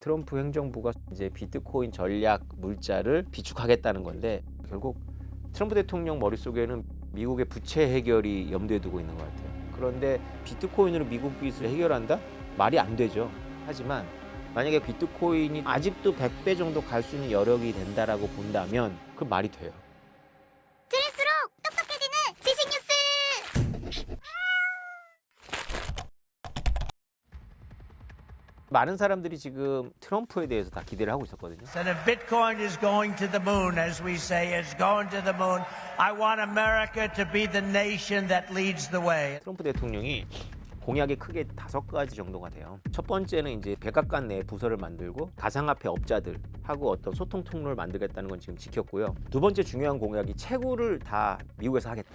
트럼프 행정부가 이제 비트코인 전략 물자를 비축하겠다는 건데 결국 트럼프 대통령 머릿속에는 미국의 부채 해결이 염두에 두고 있는 것 같아요. 그런데 비트코인으로 미국 빚을 해결한다? 말이 안 되죠. 하지만 만약에 비트코인이 아직도 100배 정도 갈 수 있는 여력이 된다라고 본다면 그 말이 돼요. 들을수록 똑똑해지는 지식 뉴스. 많은 사람들이 지금 트럼프에 대해서 다 기대를 하고 있었거든요. And if Bitcoin is going to the moon, as we say, it's going to the moon. I want America to be the nation that leads the way. 트럼프 대통령이 공약이 크게 5가지 정도가 돼요. 첫 번째는 이제 백악관 내 부서를 만들고 가상화폐 업자들하고 어떤 소통 통로를 만들겠다는 건 지금 지켰고요. 두 번째 중요한 공약이 채굴을 다 미국에서 하겠다.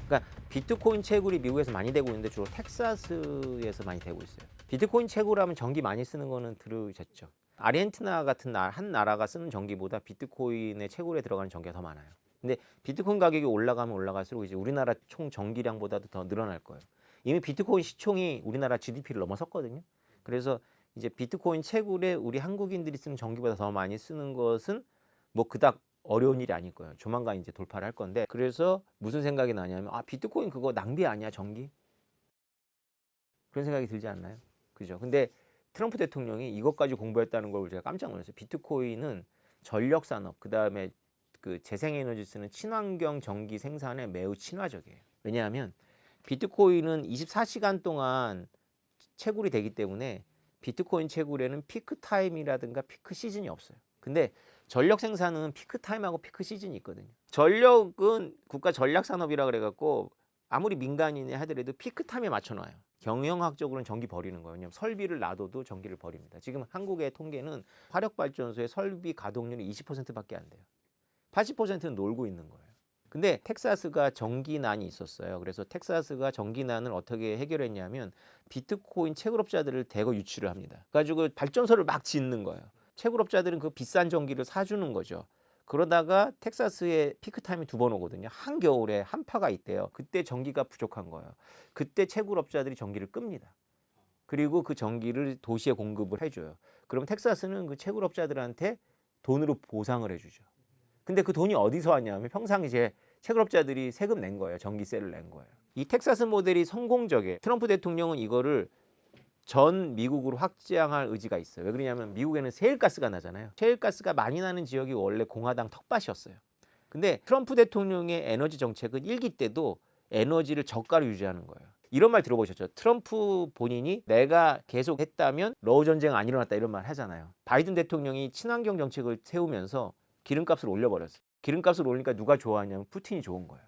그러니까 비트코인 채굴이 미국에서 많이 되고 있는데 주로 텍사스에서 많이 되고 있어요. 비트코인 채굴하면 전기 많이 쓰는 거는 들으셨죠. 아르헨티나 같은 한 나라가 쓰는 전기보다 비트코인의 채굴에 들어가는 전기가 더 많아요. 근데 비트코인 가격이 올라가면 올라갈수록 이제 우리나라 총 전기량보다도 더 늘어날 거예요. 이미 비트코인 시총이 우리나라 GDP를 넘어섰거든요. 그래서 이제 비트코인 채굴에 우리 한국인들이 쓰는 전기보다 더 많이 쓰는 것은 뭐 그닥 어려운 일이 아닐 거예요. 조만간 이제 돌파를 할 건데, 그래서 무슨 생각이 나냐면 비트코인 그거 낭비 아니야 전기? 그런 생각이 들지 않나요? 그죠? 근데 트럼프 대통령이 이것까지 공부했다는 걸 제가 깜짝 놀랐어요. 비트코인은 전력 산업, 그다음에 그 재생에너지 쓰는 친환경 전기 생산에 매우 친화적이에요. 왜냐하면 비트코인은 24시간 동안 채굴이 되기 때문에 비트코인 채굴에는 피크 타임이라든가 피크 시즌이 없어요. 근데 전력 생산은 피크 타임하고 피크 시즌이 있거든요. 전력은 국가 전략 산업이라 그래갖고 아무리 민간인이 하더라도 피크 타임에 맞춰놔요. 경영학적으로는 전기 버리는 거예요. 왜냐하면 설비를 놔둬도 전기를 버립니다. 지금 한국의 통계는 화력발전소의 설비 가동률이 20%밖에 안 돼요. 80%는 놀고 있는 거예요. 근데 텍사스가 전기난이 있었어요. 그래서 텍사스가 전기난을 어떻게 해결했냐면 비트코인 채굴업자들을 대거 유치를 합니다. 그래가지고 발전소를 막 짓는 거예요. 채굴업자들은 그 비싼 전기를 사주는 거죠. 그러다가 텍사스에 피크타임이 2번 오거든요. 한겨울에 한파가 있대요. 그때 전기가 부족한 거예요. 그때 채굴업자들이 전기를 끕니다. 그리고 그 전기를 도시에 공급을 해줘요. 그럼 텍사스는 그 채굴업자들한테 돈으로 보상을 해주죠. 근데 그 돈이 어디서 왔냐면 평상시에 채굴업자들이 세금 낸 거예요. 전기세를 낸 거예요. 이 텍사스 모델이 성공적이에요. 트럼프 대통령은 이거를 전 미국으로 확장할 의지가 있어요. 왜 그러냐면 미국에는 세일가스가 나잖아요. 세일가스가 많이 나는 지역이 원래 공화당 텃밭이었어요. 근데 트럼프 대통령의 에너지 정책은 1기 때도 에너지를 저가로 유지하는 거예요. 이런 말 들어보셨죠? 트럼프 본인이 내가 계속 했다면 러우 전쟁 안 일어났다 이런 말 하잖아요. 바이든 대통령이 친환경 정책을 세우면서 기름값을 올려버렸어요. 기름값을 올리니까 누가 좋아하냐면 푸틴이 좋은 거예요.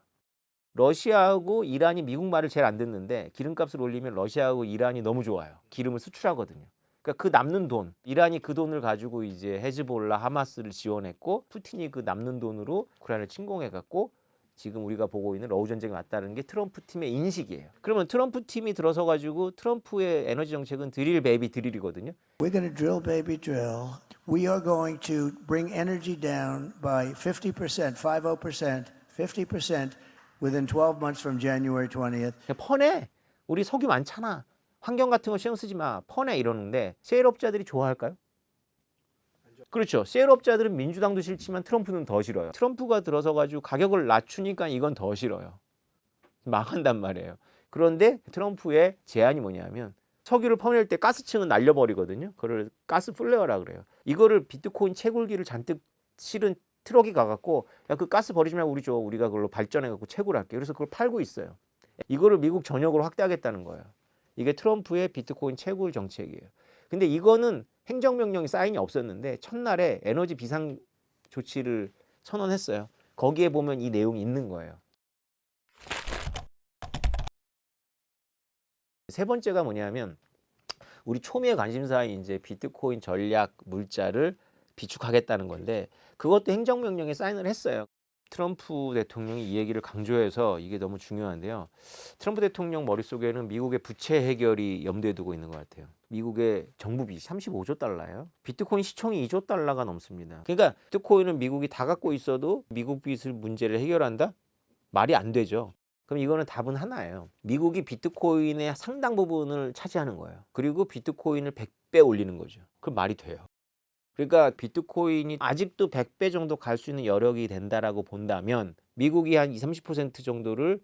러시아하고 이란이 미국 말을 제일 안 듣는데 기름값을 올리면 러시아하고 이란이 너무 좋아요. 기름을 수출하거든요. 그러니까 그 남는 돈, 이란이 그 돈을 가지고 이제 헤즈볼라, 하마스를 지원했고 푸틴이 그 남는 돈으로 우크라이나를 침공해갖고 지금 우리가 보고 있는 러우 전쟁이 왔다는 게 트럼프 팀의 인식이에요. 그러면 트럼프 팀이 들어서 가지고 트럼프의 에너지 정책은 드릴 베이비 드릴이거든요. We're going to drill, baby, drill. We are going to bring energy down by 50%, 50%, 50% within 12 months from January 20th. 그냥 퍼내. 우리 석유 많잖아. 환경 같은 거 신경 쓰지 마. 퍼내 이러는데 세일업자들이 좋아할까요? 그렇죠. 세일업자들은 민주당도 싫지만 트럼프는 더 싫어요. 트럼프가 들어서 가지고 가격을 낮추니까 이건 더 싫어요. 망한단 말이에요. 그런데 트럼프의 제안이 뭐냐면 석유를 퍼낼 때 가스층은 날려버리거든요. 그걸 가스 플레어라 그래요. 이거를 비트코인 채굴기를 잔뜩 실은 트럭이 가갖고 야, 그 가스 버리지 말고 우리 줘. 우리가 그걸로 발전해갖고 채굴할게. 그래서 그걸 팔고 있어요. 이거를 미국 전역으로 확대하겠다는 거예요. 이게 트럼프의 비트코인 채굴 정책이에요. 근데 이거는 행정명령이 사인이 없었는데 첫날에 에너지 비상 조치를 선언했어요. 거기에 보면 이 내용이 있는 거예요. 세 번째가 뭐냐면 우리 초미의 관심사인 이제 비트코인 전략 물자를 비축하겠다는 건데 그것도 행정명령에 사인을 했어요. 트럼프 대통령이 이 얘기를 강조해서 이게 너무 중요한데요. 트럼프 대통령 머릿속에는 미국의 부채 해결이 염두에 두고 있는 것 같아요. 미국의 정부 빚이 35조 달러예요. 비트코인 시총이 2조 달러가 넘습니다. 그러니까 비트코인은 미국이 다 갖고 있어도 미국 빚을 문제를 해결한다? 말이 안 되죠. 그럼 이거는 답은 하나예요. 미국이 비트코인의 상당 부분을 차지하는 거예요. 그리고 비트코인을 100배 올리는 거죠. 그럼 말이 돼요. 그러니까 비트코인이 아직도 100배 정도 갈 수 있는 여력이 된다라고 본다면 미국이 한 20-30% 정도를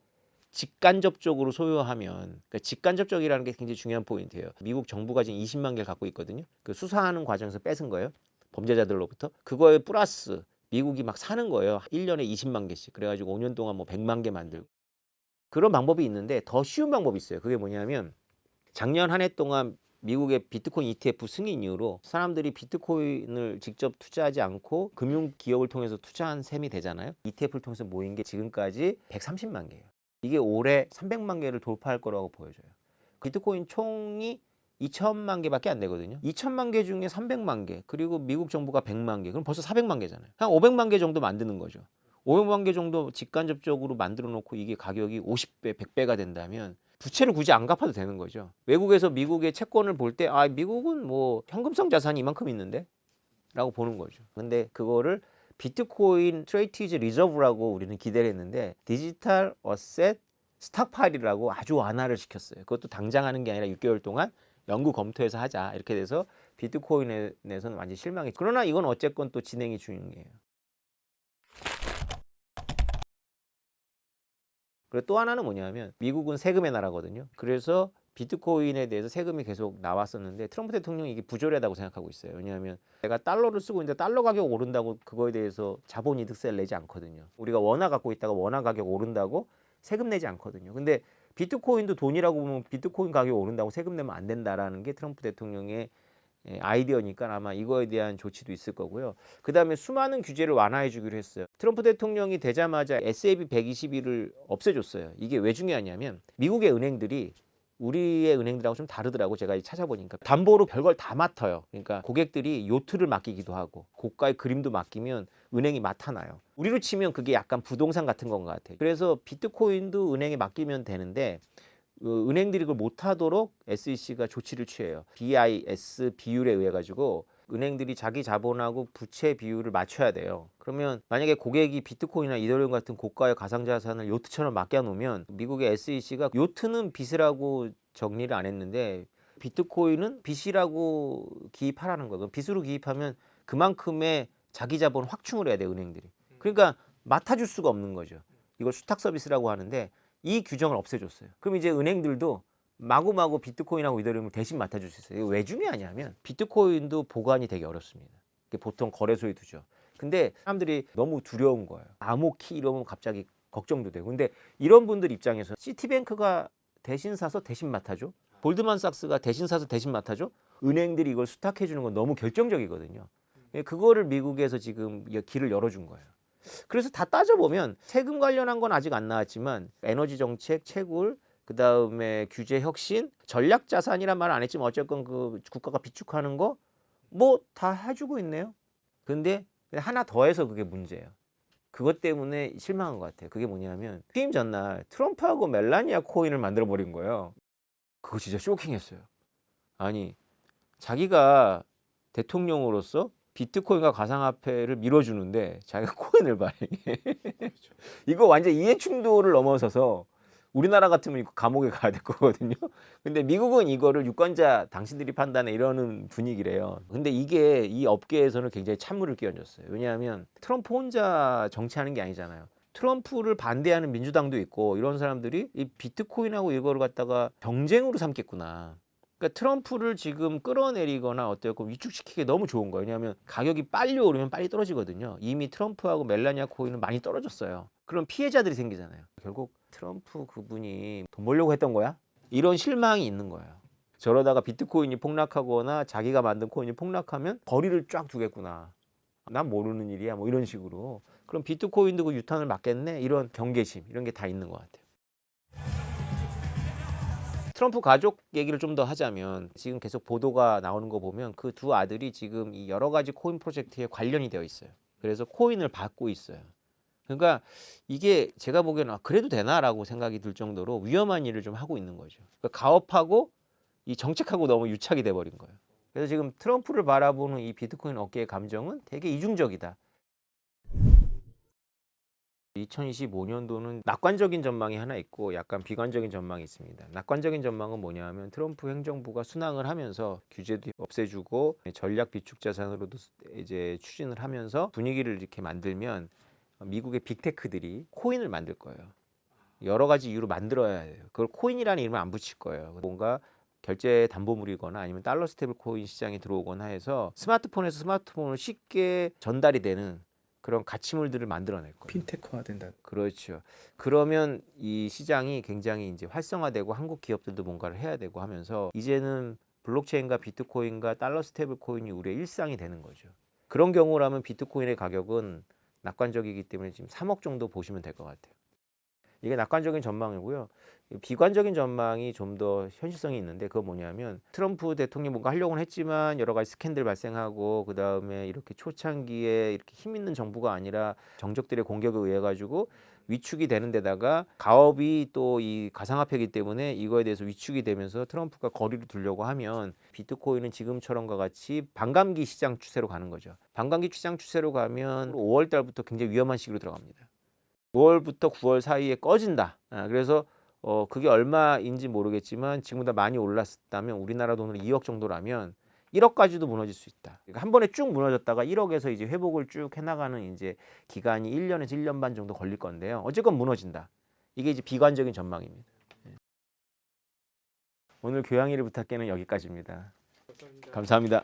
직간접적으로 소유하면, 그러니까 직간접적이라는 게 굉장히 중요한 포인트예요. 미국 정부가 지금 20만 개를 갖고 있거든요. 그 수사하는 과정에서 뺏은 거예요. 범죄자들로부터. 그거에 플러스 미국이 막 사는 거예요. 1년에 20만 개씩. 그래가지고 5년 동안 뭐 100만 개 만들고. 그런 방법이 있는데 더 쉬운 방법이 있어요. 그게 뭐냐면 작년 한 해 동안 미국의 비트코인 ETF 승인 이후로 사람들이 비트코인을 직접 투자하지 않고 금융기업을 통해서 투자한 셈이 되잖아요. ETF를 통해서 모인 게 지금까지 130만 개예요. 이게 올해 300만 개를 돌파할 거라고 보여져요. 비트코인 총이 2천만 개밖에 안 되거든요. 2천만 개 중에 300만 개, 그리고 미국 정부가 100만 개, 그럼 벌써 400만 개잖아요. 한 500만 개 정도 만드는 거죠. 500만 개 정도 직간접적으로 만들어 놓고 이게 가격이 50배, 100배가 된다면 부채를 굳이 안 갚아도 되는 거죠. 외국에서 미국의 채권을 볼 때 미국은 뭐 현금성 자산이 이만큼 있는데? 라고 보는 거죠. 근데 그거를 비트코인 트레이티즈 리저브라고 우리는 기대를 했는데 디지털 어셋 스탁파일이라고 아주 완화를 시켰어요. 그것도 당장 하는 게 아니라 6개월 동안 연구 검토해서 하자. 이렇게 돼서 비트코인에 대해서는 완전히 실망했죠. 그러나 이건 어쨌건 또 진행이 중요해요. 그리고 또 하나는 뭐냐면 미국은 세금의 나라거든요. 그래서 비트코인에 대해서 세금이 계속 나왔었는데 트럼프 대통령이 이게 부조리하다고 생각하고 있어요. 왜냐하면 내가 달러를 쓰고 있는데 달러 가격 오른다고 그거에 대해서 자본이득세를 내지 않거든요. 우리가 원화 갖고 있다가 원화 가격 오른다고 세금 내지 않거든요. 근데 비트코인도 돈이라고 보면 비트코인 가격이 오른다고 세금 내면 안 된다라는 게 트럼프 대통령의 아이디어니까 아마 이거에 대한 조치도 있을 거고요. 그 다음에 수많은 규제를 완화해 주기로 했어요. 트럼프 대통령이 되자마자 SAB 121을 없애줬어요. 이게 왜 중요하냐면 미국의 은행들이 우리의 은행들하고 좀 다르더라고. 제가 찾아보니까 담보로 별걸 다 맡아요. 그러니까 고객들이 요트를 맡기기도 하고 고가의 그림도 맡기면 은행이 맡아놔요. 우리로 치면 그게 약간 부동산 같은 건 것 같아요. 그래서 비트코인도 은행에 맡기면 되는데 은행들이 그걸 못하도록 SEC가 조치를 취해요. BIS 비율에 의해 가지고 은행들이 자기 자본하고 부채 비율을 맞춰야 돼요. 그러면 만약에 고객이 비트코인이나 이더리움 같은 고가의 가상자산을 요트처럼 맡겨놓으면 미국의 SEC가 요트는 빚이라고 정리를 안 했는데 비트코인은 빚이라고 기입하라는 거예요. 빚으로 기입하면 그만큼의 자기 자본 확충을 해야 돼요, 은행들이. 그러니까 맡아줄 수가 없는 거죠. 이걸 수탁 서비스라고 하는데 이 규정을 없애줬어요. 그럼 이제 은행들도 마구마구 비트코인하고 이더리움을 대신 맡아줄 수 있어요. 이거 왜 중요하냐면 비트코인도 보관이 되게 어렵습니다. 보통 거래소에 두죠. 근데 사람들이 너무 두려운 거예요. 암호키 이러면 갑자기 걱정도 되고. 근데 이런 분들 입장에서 시티뱅크가 대신 사서 대신 맡아줘? 골드만삭스가 대신 사서 대신 맡아줘? 은행들이 이걸 수탁해 주는 건 너무 결정적이거든요. 그거를 미국에서 지금 길을 열어준 거예요. 그래서 다 따져보면 세금 관련한 건 아직 안 나왔지만 에너지 정책, 채굴, 그 다음에 규제 혁신, 전략 자산이란 말 안 했지만 어쨌건 그 국가가 비축하는 거 뭐 다 해주고 있네요. 근데 하나 더해서 그게 문제예요. 그것 때문에 실망한 것 같아요. 그게 뭐냐면 취임 전날 트럼프하고 멜라니아 코인을 만들어 버린 거예요. 그거 진짜 쇼킹했어요. 아니 자기가 대통령으로서 비트코인과 가상화폐를 밀어주는데 자기가 코인을 발행해. 이거 완전 이해충돌을 넘어서서 우리나라 같으면 이거 감옥에 가야 될 거거든요. 근데 미국은 이거를 유권자 당신들이 판단해 이러는 분위기래요. 근데 이게 이 업계에서는 굉장히 찬물을 끼얹었어요. 왜냐하면 트럼프 혼자 정치하는 게 아니잖아요. 트럼프를 반대하는 민주당도 있고 이런 사람들이 이 비트코인하고 이거를 갖다가 경쟁으로 삼겠구나. 그러니까 트럼프를 지금 끌어내리거나 어떻고 위축시키기 너무 좋은 거예요. 왜냐하면 가격이 빨리 오르면 빨리 떨어지거든요. 이미 트럼프하고 멜라니아 코인은 많이 떨어졌어요. 그럼 피해자들이 생기잖아요. 결국 트럼프 그분이 돈 벌려고 했던 거야? 이런 실망이 있는 거예요. 저러다가 비트코인이 폭락하거나 자기가 만든 코인이 폭락하면 거리를 쫙 두겠구나. 난 모르는 일이야. 뭐 이런 식으로. 그럼 비트코인도 그 유탄을 맞겠네? 이런 경계심 이런 게 다 있는 것 같아요. 트럼프 가족 얘기를 좀 더 하자면 지금 계속 보도가 나오는 거 보면 그 두 아들이 지금 이 여러 가지 코인 프로젝트에 관련이 되어 있어요. 그래서 코인을 받고 있어요. 그러니까 이게 제가 보기에는 그래도 되나라고 생각이 들 정도로 위험한 일을 좀 하고 있는 거죠. 그러니까 가업하고 이 정책하고 너무 유착이 돼버린 거예요. 그래서 지금 트럼프를 바라보는 이 비트코인 업계의 감정은 되게 이중적이다. 2025년도는 낙관적인 전망이 하나 있고 약간 비관적인 전망이 있습니다. 낙관적인 전망은 뭐냐면 트럼프 행정부가 순항을 하면서 규제도 없애주고 전략 비축 자산으로도 이제 추진을 하면서 분위기를 이렇게 만들면 미국의 빅테크들이 코인을 만들 거예요. 여러 가지 이유로 만들어야 해요. 그걸 코인이라는 이름을 안 붙일 거예요. 뭔가 결제 담보물이거나 아니면 달러 스테이블 코인 시장에 들어오거나 해서 스마트폰에서 스마트폰을 쉽게 전달이 되는 그런 가치물들을 만들어낼 거예요. 핀테크화 된다. 그렇죠. 그러면 이 시장이 굉장히 이제 활성화되고 한국 기업들도 뭔가를 해야 되고 하면서 이제는 블록체인과 비트코인과 달러 스테이블 코인이 우리의 일상이 되는 거죠. 그런 경우라면 비트코인의 가격은 낙관적이기 때문에 지금 3억 정도 보시면 될 것 같아요. 이게 낙관적인 전망이고요. 비관적인 전망이 좀 더 현실성이 있는데 그건 뭐냐면 트럼프 대통령이 뭔가 하려고는 했지만 여러 가지 스캔들 발생하고 그 다음에 이렇게 초창기에 이렇게 힘 있는 정부가 아니라 정적들의 공격에 의해 가지고 위축이 되는 데다가 가업이 또 이 가상화폐이기 때문에 이거에 대해서 위축이 되면서 트럼프가 거리를 두려고 하면 비트코인은 지금처럼과 같이 반감기 시장 추세로 가는 거죠. 반감기 시장 추세로 가면 5월 달부터 굉장히 위험한 시기로 들어갑니다. 5월부터 9월 사이에 꺼진다. 그래서 그게 얼마인지 모르겠지만 지금보다 많이 올랐다면 우리나라 돈으로 2억 정도라면 1억까지도 무너질 수 있다. 그러니까 한 번에 쭉 무너졌다가 1억에서 이제 회복을 쭉 해나가는 이제 기간이 1년에서 1년 반 정도 걸릴 건데요. 어쨌건 무너진다. 이게 이제 비관적인 전망입니다. 오늘 교양일을 부탁해는 여기까지입니다. 감사합니다.